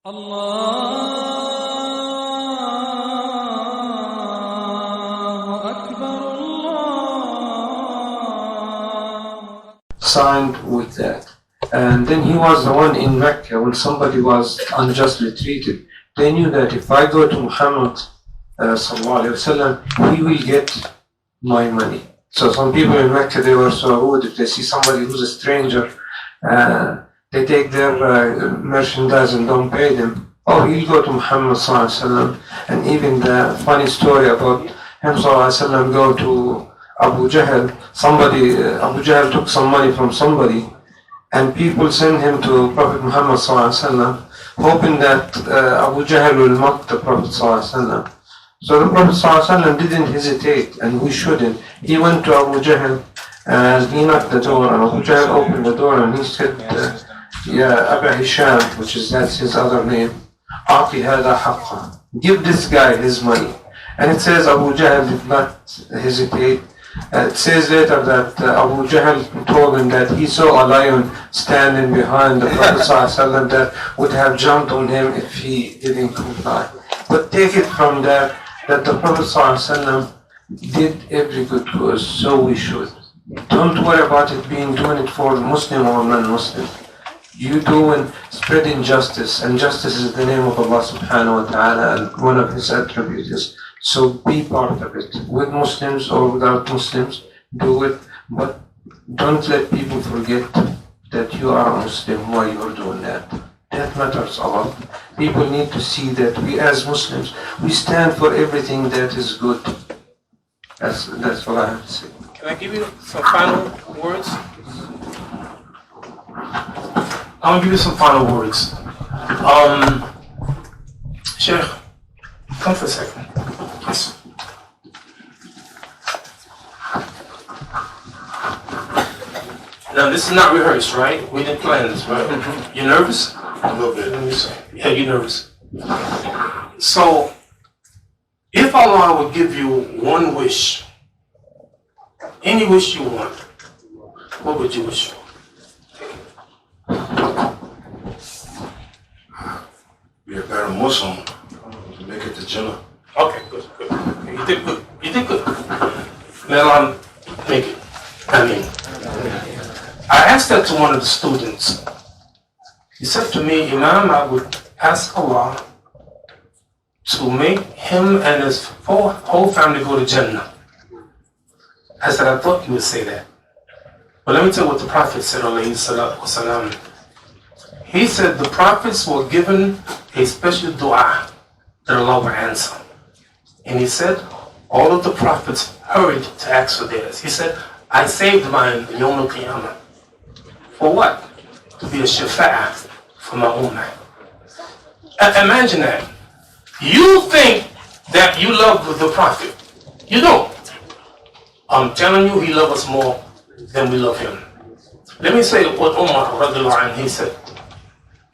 الله أكبر signed with that. And then he was the one in Mecca when somebody was unjustly treated. They knew that if I go to Muhammad sallallahu alaihi wasallam, he will get my money. So some people in Mecca, they were so rude. If they see somebody who's a stranger, they take their merchandise and don't pay them. Oh, he'll go to Muhammad sallallahu alaihi wasallam. And even the funny story about him sallallahu alaihi wasallam go to Abu Jahl. Abu Jahl took some money from somebody, and people sent him to Prophet Muhammad sallallahu alaihi wasallam, hoping that Abu Jahl will mock the Prophet sallallahu alaihi wasallam. So the Prophet sallallahu alaihi wasallam didn't hesitate, and we shouldn't. He went to Abu Jahl and he knocked the door, and Abu Jahl opened the door and he said, "Ya Abu Hisham," that's his other name, "A'ti hada haqqa." Give this guy his money. And it says Abu Jahl did not hesitate. It says later that Abu Jahl told him that he saw a lion standing behind the Prophet ﷺ that would have jumped on him if he didn't comply. But take it from that the Prophet ﷺ did every good cause, so we should. Don't worry about it doing it for Muslim or non-Muslim. You doing spreading justice, and justice is the name of Allah subhanahu wa ta'ala, and one of his attributes is. So be part of it. With Muslims or without Muslims, do it. But don't let people forget that you are a Muslim while you're doing that. That matters a lot. People need to see that we as Muslims, we stand for everything that is good. That's what I have to say. Can I give you some final words? I want to give you some final words. Sheikh, come for a second. Yes. Now this is not rehearsed, right? We didn't plan this, right? You nervous? A little bit. Yeah, you're nervous. So, if Allah would give you one wish, any wish you want, what would you wish for? Be a better Muslim to make it to Jannah. Okay, good. You did good. Now, make it. I asked that to one of the students. He said to me, Imam, I would ask Allah to make him and his whole family go to Jannah. I said, I thought you would say that. But let me tell you what the Prophet said, alayhi salatu wasalam. He said the prophets were given a special dua that Allah will answer. And he said, all of the prophets hurried to ask for theirs. He said, I saved mine in Yawm al-Qiyamah. For what? To be a shafa'ah for my ummah. Imagine that. You think that you love the prophet. You don't. I'm telling you, he loves us more than we love him. Let me say what Umar radiallahu anhu, he said.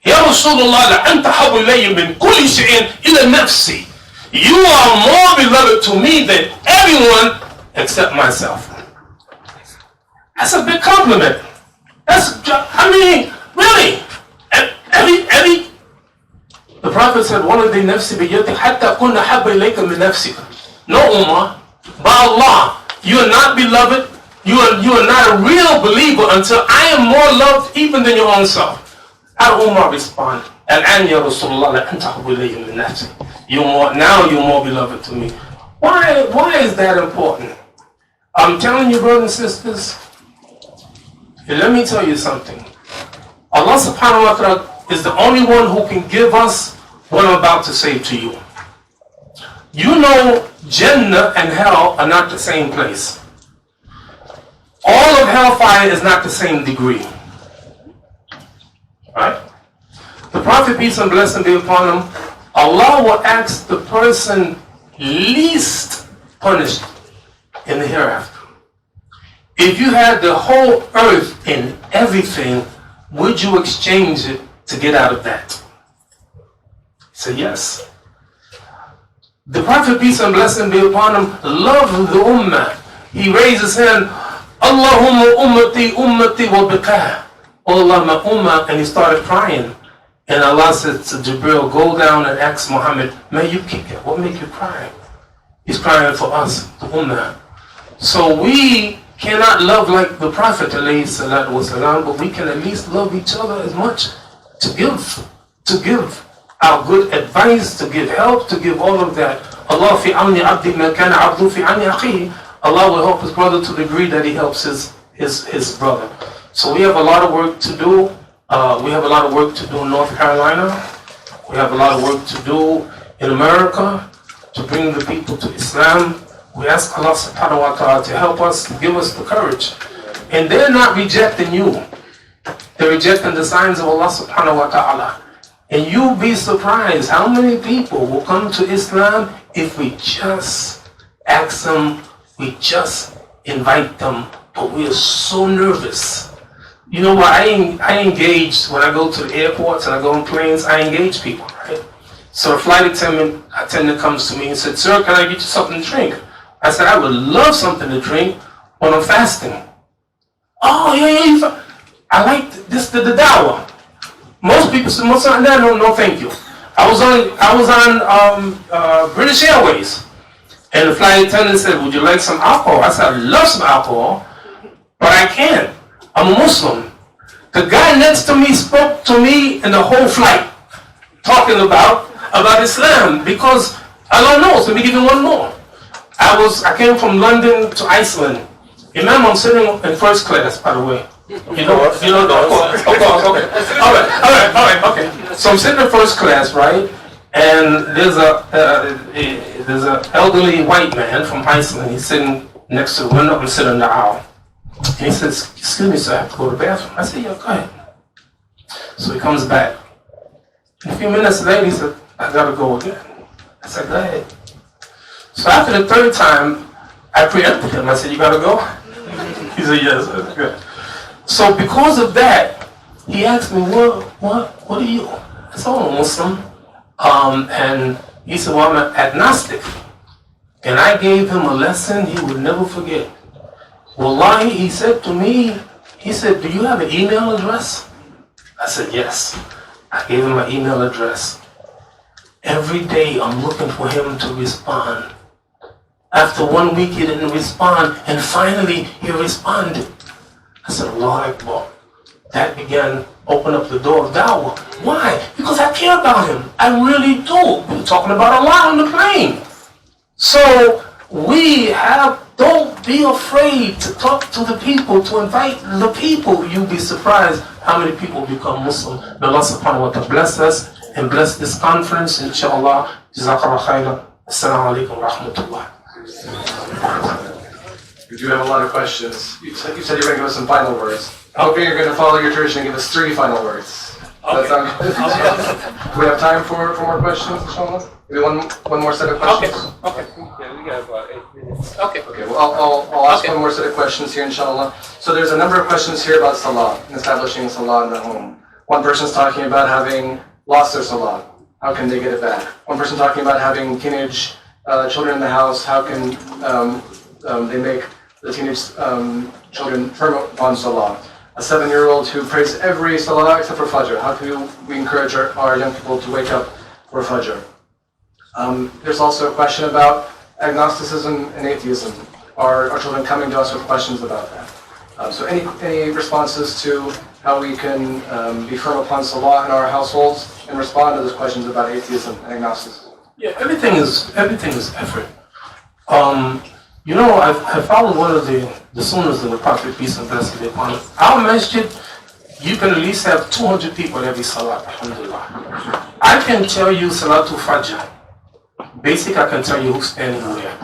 Ya Rasulullah, لأنت حب إلي من كل شيء إلى نفسي. You are more beloved to me than everyone except myself. That's a big compliment. Really. The Prophet said, وَلَدِي نَفْسِ بِيَدِكَ حَتَّى كُنَّ حَبَّ إِلَيْكَ مِنْ نَفْسِكَ. No, Umar. By Allah, you are not beloved. You are not a real believer until I am more loved even than your own self. How Umar responded, الآن يا رسول الله لأنت أحب إلي من نفسي. Now you're more beloved to me. Why is that important? I'm telling you, brothers and sisters, let me tell you something. Allah subhanahu wa ta'ala is the only one who can give us what I'm about to say to you. You know Jannah and hell are not the same place. All of hellfire is not the same degree. Right? The Prophet, peace and blessing be upon him, Allah will ask the person least punished in the hereafter. If you had the whole earth and everything, would you exchange it to get out of that? He said yes. The Prophet, peace and blessing be upon him, loved the ummah. He raised his hand, Allahumma ummati ummati wa biqah. Oh Allah, my ummah, and he started crying. And Allah said to Jibril, go down and ask Muhammad, may you kick it? What make you cry? He's crying for us, the Ummah. So we cannot love like the Prophet ﷺ, but we can at least love each other as much to give our good advice, to give help, to give all of that. Allah fi amni abdi ma kana abdu fi amni akhi. Allah will help his brother to the degree that he helps his brother. So we have a lot of work to do. We have a lot of work to do in North Carolina. We have a lot of work to do in America to bring the people to Islam. We ask Allah subhanahu wa ta'ala to help us, give us the courage. And they're not rejecting you. They're rejecting the signs of Allah subhanahu wa ta'ala. And you'll be surprised how many people will come to Islam if we just ask them, we just invite them, but we are so nervous. You know what, I engage, when I go to the airports and I go on planes, I engage people, right? So a flight attendant comes to me and said, sir, can I get you something to drink? I said, I would love something to drink when I'm fasting. Oh, yeah. I like this, the dawah. Most people say, no, thank you. I was on British Airways, and the flight attendant said, would you like some alcohol? I said, I love some alcohol, but I can't. I'm a Muslim. The guy next to me spoke to me in the whole flight, talking about Islam, because Allah knows. Let me give you one more. I came from London to Iceland. Imam, I'm sitting in first class, by the way. You know, of course, okay. All right, okay. So I'm sitting in first class, right? And there's a elderly white man from Iceland. He's sitting next to the window. I'm sitting in the aisle. And he says, excuse me, sir, I have to go to the bathroom. I said, yeah, go ahead. So he comes back. A few minutes later, he said, I gotta go again. I said, go ahead. So after the third time, I preempted him. I said, you gotta go? He said, yes. I said, good. So because of that, he asked me, what are you? I said, I'm a Muslim. And he said, well, I'm an agnostic. And I gave him a lesson he would never forget. Wallahi, he said to me, he said, do you have an email address? I said, yes. I gave him my email address. Every day I'm looking for him to respond. After 1 week he didn't respond, and finally he responded. I said, Allah Akbar. That began open up the door of dawah. Why? Because I care about him. I really do. We're talking about Allah on the plane. So don't be afraid to talk to the people, to invite the people. You'll be surprised how many people become Muslim. May Allah subhanahu wa ta'ala bless us and bless this conference, inshallah. Jazakallah khairan. Assalamu alaikum wa rahmatullah. We do have a lot of questions. You said you were going to give us some final words. I hope you're going to follow your tradition and give us 3 final words. Does that sound good? Do we have time for more questions, inshallah? Maybe one more set of questions? Okay. Yeah, we got about 8 minutes. Okay, well, I'll ask one more set of questions here, inshallah. So there's a number of questions here about salah, and establishing salah in the home. One person's talking about having lost their salah. How can they get it back? One person talking about having teenage children in the house. How can they make the teenage children firm upon salah? A 7-year-old who prays every salah except for Fajr. How can we encourage our young people to wake up for Fajr? There's also a question about agnosticism and atheism. Are children coming to us with questions about that? So any responses to how we can be firm upon salah in our households and respond to those questions about atheism and agnosticism? Yeah, everything is effort. You know, I followed one of the sunnahs of the Prophet, peace and blessings be upon him. Our masjid, you can at least have 200 people at every salah, alhamdulillah. I can tell you Salatul Fajr. Basic, I can tell you who's standing where.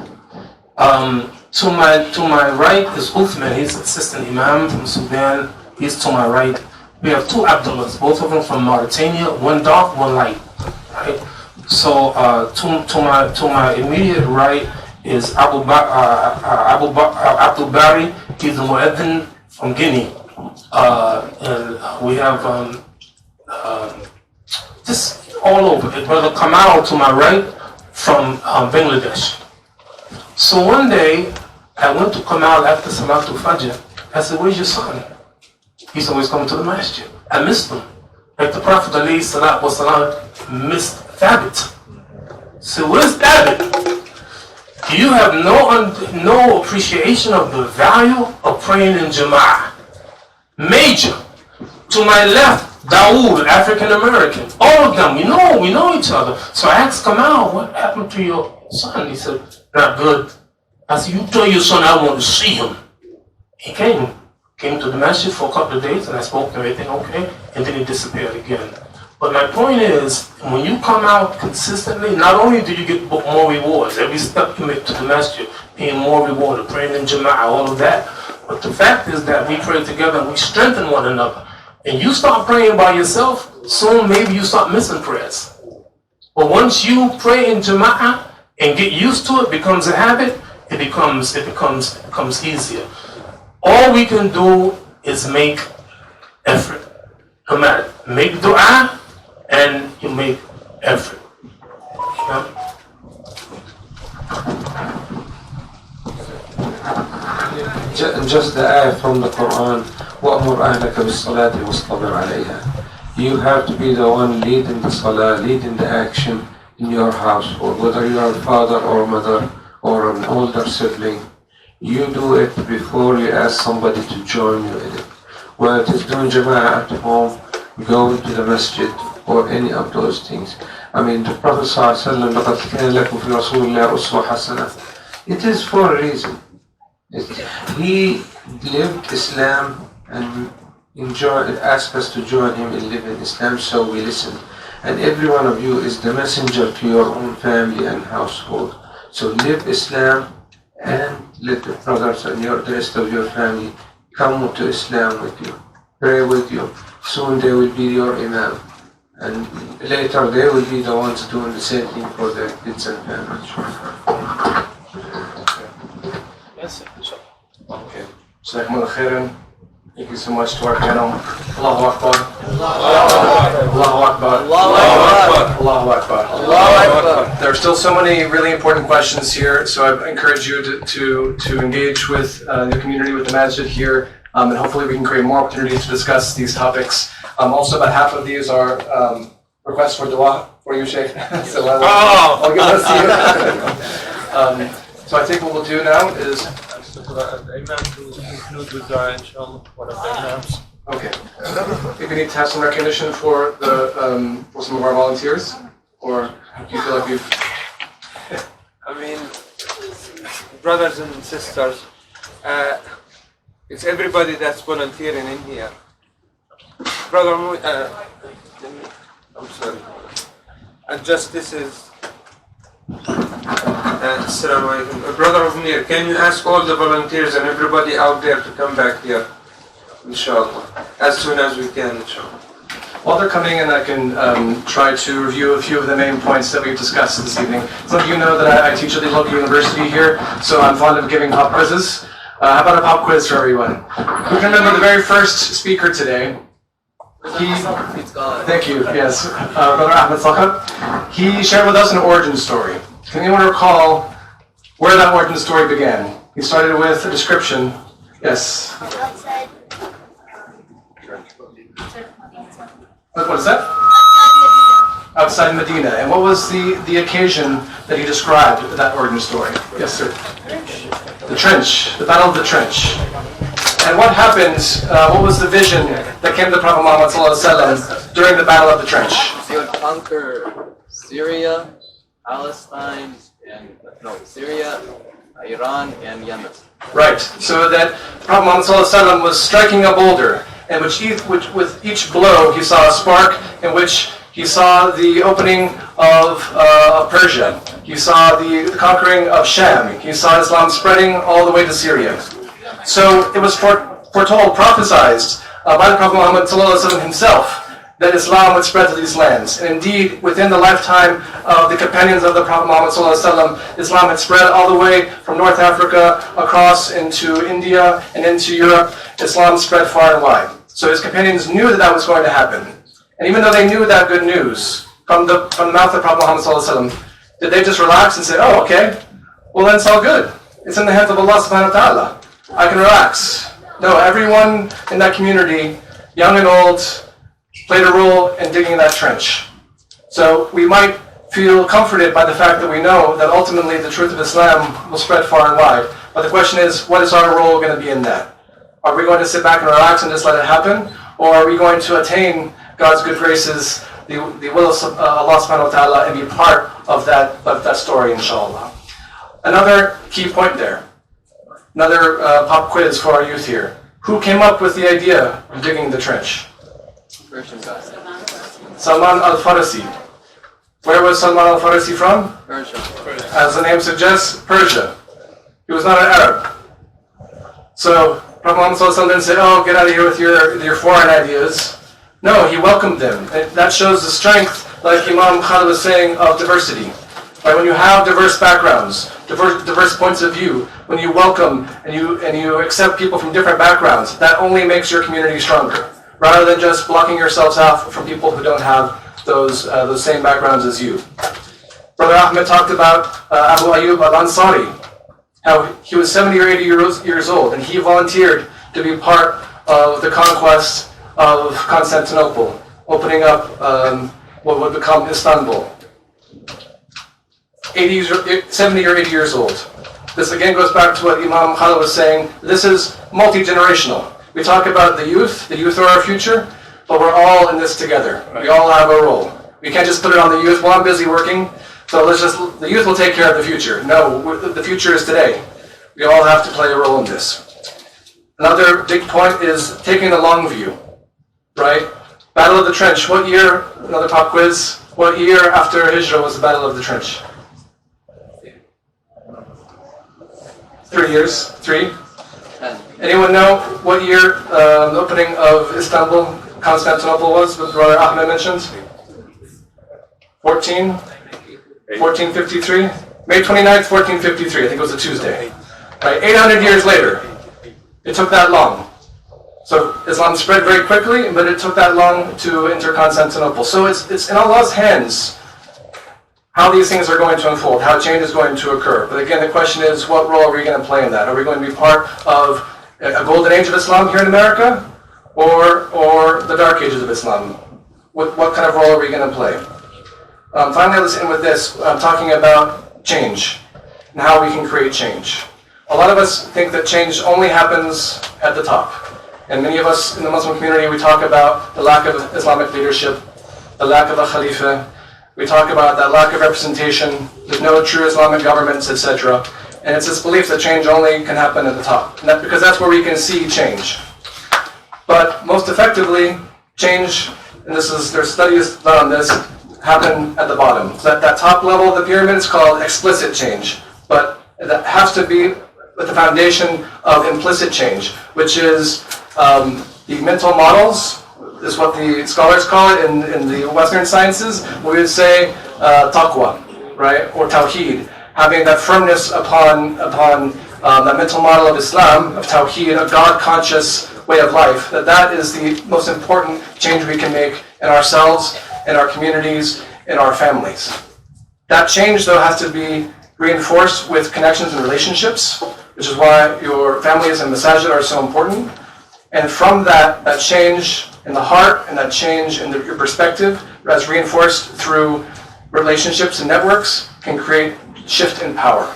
To my right is Uthman, he's assistant imam from Sudan. He's to my right. We have 2 Abdullahs, both of them from Mauritania, one dark, one light. Right? So to my immediate right is Abdul Bari. He's a muezzin from Guinea, and we have just all over. Brother Kamal to my right from Bangladesh. So one day I went to Kamal after Salatul Fajr. I said, "Where's your son?" He's always coming to the masjid. I missed him. like the Prophet ﷺ missed Thabit. So where's Thabit? You have no appreciation of the value of praying in Jama'ah. Major. To my left, Dawood, African American. All of them, we know each other. So I asked Kamal, what happened to your son? He said, not good. I said, you tell your son I want to see him. He came to the masjid for a couple of days, and I spoke to everything okay, and then he disappeared again. But my point is, when you come out consistently, not only do you get more rewards, every step you make to the masjid, being more rewarded, praying in Jama'ah, all of that, but the fact is that we pray together and we strengthen one another. And you start praying by yourself, soon maybe you start missing prayers. But once you pray in Jama'ah and get used to it, becomes a habit, it becomes easier. All we can do is make effort. No matter, make dua and you make effort. Yeah? Just the ayah from the Quran, وَأْمُرْ أَهْلَكَ بِالصَّلَاةِ وَاصْطَبِرْ عَلَيْهَا. You have to be the one leading the salah, leading the action in your household, whether you are a father or mother or an older sibling. You do it before you ask somebody to join you in it. Whether it is doing Jama'ah at home, going to the masjid, or any of those things. I mean, the Prophet ﷺ, لَقَدْ كَانَ لَكُمْ فِي رَسُولِ اللَّهِ أُسْوَةٌ حَسَنَةٌ. It is for a reason. He lived Islam and asked us to join him in living Islam, so we listen. And every one of you is the messenger to your own family and household. So live Islam and let the brothers and the rest of your family come to Islam with you, pray with you. Soon they will be your imam. And later they will be the ones doing the same thing for their kids and families. Yes, Okay. Jazakumullah khairan. Thank you so much to our panel. Allahu Akbar. Allahu Akbar. Allahu Akbar. There are still so many really important questions here, so I encourage you to engage with the community, with the masjid here, and hopefully we can create more opportunities to discuss these topics. Also, about half of these are requests for dua for you, Sheikh. So I'll give those to you. So I think what we'll do now is... Okay. I think we need to have some recognition for some of our volunteers, or do you feel like we've... I mean, brothers and sisters, it's everybody that's volunteering in here. Brother, I'm sorry. And just this is... Assalamu alaikum. Brother Munir, can you ask all the volunteers and everybody out there to come back here? Inshallah. As soon as we can, inshallah. While they're coming in, I can try to review a few of the main points that we've discussed this evening. Some of you know that I teach at the local university here, so I'm fond of giving pop quizzes. How about a pop quiz for everyone? Who can remember the very first speaker today? Thank you, yes. Brother Ahmed Sakhab. He shared with us an origin story. Can anyone recall where that origin story began? He started with a description. Yes. Outside. What is that? Outside Medina. And what was the occasion that he described that origin story? Yes, sir. The trench. The Battle of the Trench. And what happened, what was the vision that came to Prophet Muhammad ﷺ during the Battle of the Trench? He would conquer Syria, Palestine, Syria, Iran, and Yemen. Right, so that Prophet Muhammad ﷺ was striking a boulder, and with each blow he saw a spark in which he saw the opening of Persia, he saw the conquering of Sham, he saw Islam spreading all the way to Syria. So it was foretold, prophesized by the Prophet Muhammad ﷺ himself that Islam would spread to these lands. And indeed, within the lifetime of the companions of the Prophet Muhammad ﷺ, Islam had spread all the way from North Africa across into India and into Europe. Islam spread far and wide. So his companions knew that was going to happen. And even though they knew that good news from the mouth of Prophet Muhammad ﷺ, did they just relax and say, oh, okay, well then it's all good. It's in the hands of Allah subhanahu wa ta'ala. I can relax. No, everyone in that community, young and old, played a role in digging that trench. So we might feel comforted by the fact that we know that ultimately the truth of Islam will spread far and wide. But the question is, what is our role going to be in that? Are we going to sit back and relax and just let it happen? Or are we going to attain God's good graces, the will of Allah subhanahu wa ta'ala, and be part of that story, inshallah? Another key point there. Another pop quiz for our youth here. Who came up with the idea of digging the trench? Persian guy. Salman al-Farisi. Where was Salman al-Farisi from? Persia. As the name suggests, Persia. He was not an Arab. So Prophet Muhammad didn't say, oh, get out of here with your foreign ideas. No, he welcomed them. And that shows the strength, like Imam Khalid was saying, of diversity. Right? When you have diverse backgrounds, diverse points of view, when you welcome and you accept people from different backgrounds, that only makes your community stronger, rather than just blocking yourselves out from people who don't have those same backgrounds as you. Brother Ahmed talked about Abu Ayyub al-Ansari, how he was 70 or 80 years old, and he volunteered to be part of the conquest of Constantinople, opening up what would become Istanbul. 70 or 80 years old. This again goes back to what Imam Khalid was saying. This is multi-generational. We talk about the youth are our future, but we're all in this together. We all have a role. We can't just put it on the youth. Well, I'm busy working, so the youth will take care of the future. No, the future is today. We all have to play a role in this. Another big point is taking the long view, right? Battle of the Trench, what year, another pop quiz, what year after Hijrah was the Battle of the Trench? 3 years, 3? 10. Anyone know what year the opening of Istanbul, Constantinople was, what Brother Ahmed mentioned? 1453? May 29th, 1453, I think it was a Tuesday. Right, 800 years later, it took that long. So Islam spread very quickly, but it took that long to enter Constantinople. So it's in Allah's hands how these things are going to unfold, how change is going to occur. But again, the question is, what role are we going to play in that? Are we going to be part of a golden age of Islam here in America, or the dark ages of Islam? What kind of role are we going to play? Finally, let's end with this, talking about change and how we can create change. A lot of us think that change only happens at the top. And many of us in the Muslim community, we talk about the lack of Islamic leadership, the lack of a Khalifa. We talk about that lack of representation, there's no true Islamic governments, etc. And it's this belief that change only can happen at the top. And because that's where we can see change. But most effectively, change, and there's studies done on this, happen at the bottom. So that top level of the pyramid is called explicit change. But that has to be with the foundation of implicit change, which is the mental models, is what the scholars call it in the Western sciences. We would say taqwa, right, or tawheed, having that firmness upon the mental model of Islam, of tawheed, a God-conscious way of life. That is the most important change we can make in ourselves, in our communities, in our families. That change, though, has to be reinforced with connections and relationships, which is why your families and masajid are so important. And from that change in the heart and that change in your perspective, as reinforced through relationships and networks, can create shift in power.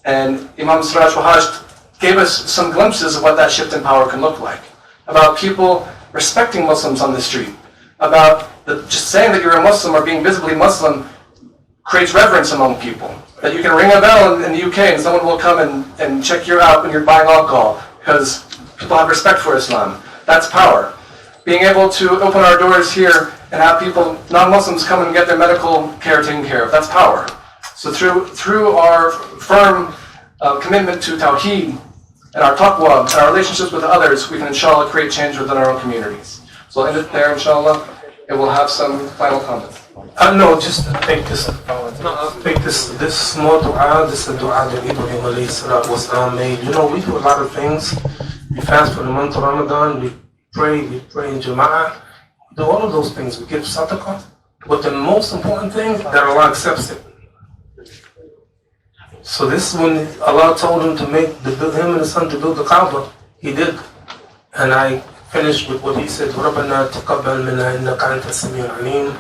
And Imam Siraj Wahhaj gave us some glimpses of what that shift in power can look like. About people respecting Muslims on the street. About just saying that you're a Muslim or being visibly Muslim creates reverence among people. That you can ring a bell in the UK and someone will come and check you out when you're buying alcohol because people have respect for Islam. That's power. Being able to open our doors here and have people, non-Muslims, come and get their medical care taken care of, that's power. So through our firm commitment to tawheed and our taqwa and our relationships with others, we can inshallah create change within our own communities. So I'll end it there inshallah, and we'll have some final comments. No, just take this small dua. This is the dua that Ibrahim alayhi salatu wasalam made. You know, we do a lot of things. We fast for the month of Ramadan. We pray in Jama'ah. We do all of those things. We give sadaqah. But the most important thing, that Allah accepts it. So this is when Allah told him to him and his son to build the Kaaba. He did. And I finished with what he said, رَبَّنَا تَقَبَّلْ مِنَّا إِنَّكَ أَنْتَ السَّمِيعُ الْعَلِيمُ.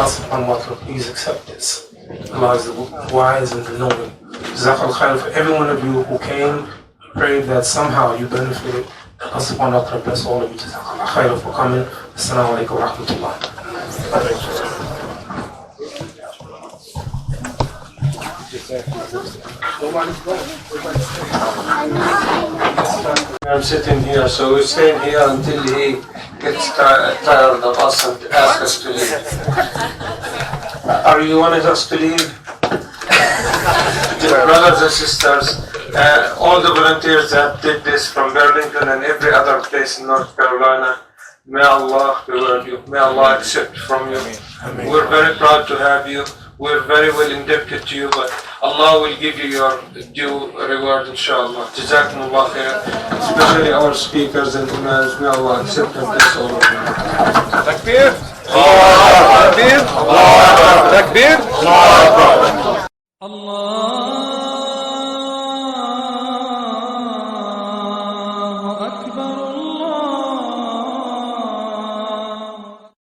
Allah subhanahu wa ta'ala, please accept this. Allah is the wise and the knowing. Jazakallah khair for every one of you who came. Pray that somehow you benefited. Allah subhanahu wa ta'ala bless all of you. Jazakallah khair for coming. Assalamu alaikum wa rahmatullah. I'm sitting here, so we're staying here until he gets tired of us and asks us to leave. Are you wanting us to leave? Dear brothers and sisters, all the volunteers that did this from Burlington and every other place in North Carolina, may Allah reward you. May Allah accept from you. We're very proud to have you. We're very well indebted to you, but Allah will give you your due reward, inshallah. Jazakumullah khair. Especially our speakers and imams. May Allah accept and bless all of you. Takbir! Takbir! Takbir! Allah